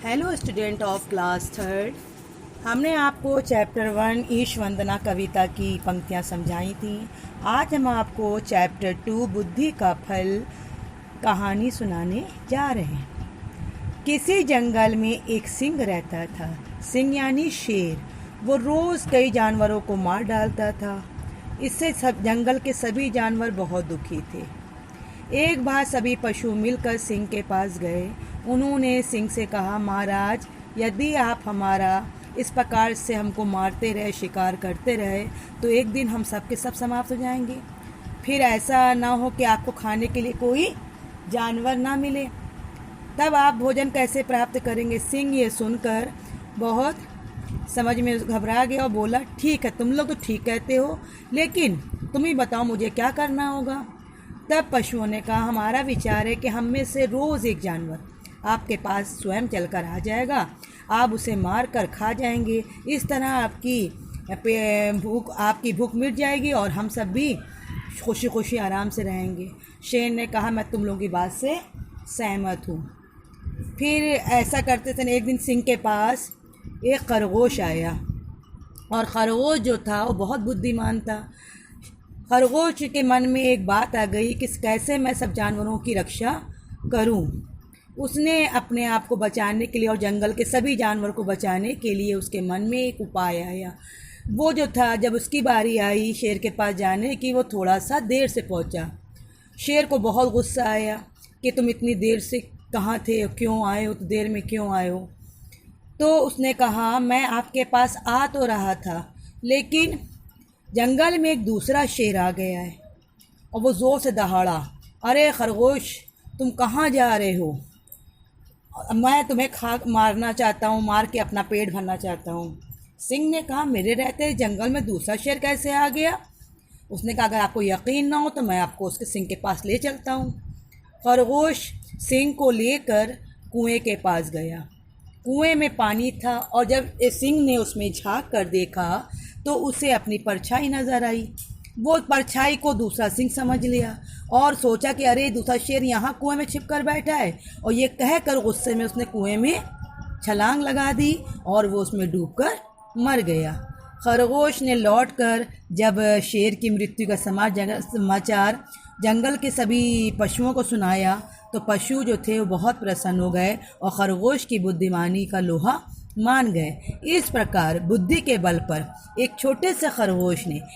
Hello student of class third. हमने आपको chapter 1 ईश वंदना कविता की पंक्तियाँ समझाई थी। आज हम आपको चैप्टर 2 बुद्धि का फल कहानी सुनाने जा रहे हैं। किसी जंगल में एक सिंह रहता था। सिंह यानी शेर। वो रोज़ कई जानवरों को मार डालता था। इससे सब जंगल के सभी जानवर बहुत दुखी थे। एक बार सभी पशु मिलकर सिंह के पास गए। उन्होंने सिंह से कहा, महाराज, यदि आप हमारा इस प्रकार से हमको मारते रहे, शिकार करते रहे, तो एक दिन हम सब के सब समाप्त हो जाएंगे। फिर ऐसा ना हो कि आपको खाने के लिए कोई जानवर ना मिले, तब आप भोजन कैसे प्राप्त करेंगे। सिंह ये सुनकर बहुत समझ में घबरा गया और बोला, ठीक है, तुम लोग तो ठीक कहते हो, लेकिन तुम ही बताओ मुझे क्या करना होगा। तब पशुओं ने कहा, हमारा विचार है कि हम में से रोज़ एक जानवर आपके पास स्वयं चलकर आ जाएगा, आप उसे मार कर खा जाएंगे। इस तरह आपकी भूख मिट जाएगी और हम सब भी खुशी खुशी आराम से रहेंगे। शेर ने कहा, मैं तुम लोगों की बात से सहमत हूँ। फिर ऐसा करते थे, एक दिन सिंह के पास एक खरगोश आया और खरगोश जो था वो बहुत बुद्धिमान था। खरगोश के मन में एक बात आ गई कि कैसे मैं सब जानवरों की रक्षा करूं। उसने अपने आप को बचाने के लिए और जंगल के सभी जानवर को बचाने के लिए उसके मन में एक उपाय आया। वो जो था, जब उसकी बारी आई शेर के पास जाने की, वो थोड़ा सा देर से पहुंचा। शेर को बहुत गुस्सा आया कि तुम इतनी देर से कहाँ थे, क्यों आए हो, तो देर में क्यों आए हो। तो उसने कहा, मैं आपके पास आ तो रहा था, लेकिन जंगल में एक दूसरा शेर आ गया है और वो ज़ोर से दहाड़ा, अरे खरगोश, तुम कहाँ जा रहे हो, मैं तुम्हें मारना चाहता हूँ, मार के अपना पेट भरना चाहता हूँ। सिंह ने कहा, मेरे रहते जंगल में दूसरा शेर कैसे आ गया। उसने कहा, अगर आपको यकीन ना हो तो मैं आपको उसके सिंह के पास ले चलता हूँ। खरगोश सिंह को लेकर कुएं के पास गया। कुएं में पानी था और जब सिंह ने उसमें झांक कर देखा तो उसे अपनी परछाई नज़र आई। वो परछाई को दूसरा सिंह समझ लिया और सोचा कि अरे, दूसरा शेर यहाँ कुएं में छिप कर बैठा है, और ये कहकर गुस्से में उसने कुएं में छलांग लगा दी और वो उसमें डूबकर मर गया। खरगोश ने लौटकर जब शेर की मृत्यु का समाचार जंगल के सभी पशुओं को सुनाया तो पशु जो थे वो बहुत प्रसन्न हो गए और खरगोश की बुद्धिमानी का लोहा मान गए। इस प्रकार बुद्धि के बल पर एक छोटे से खरगोश ने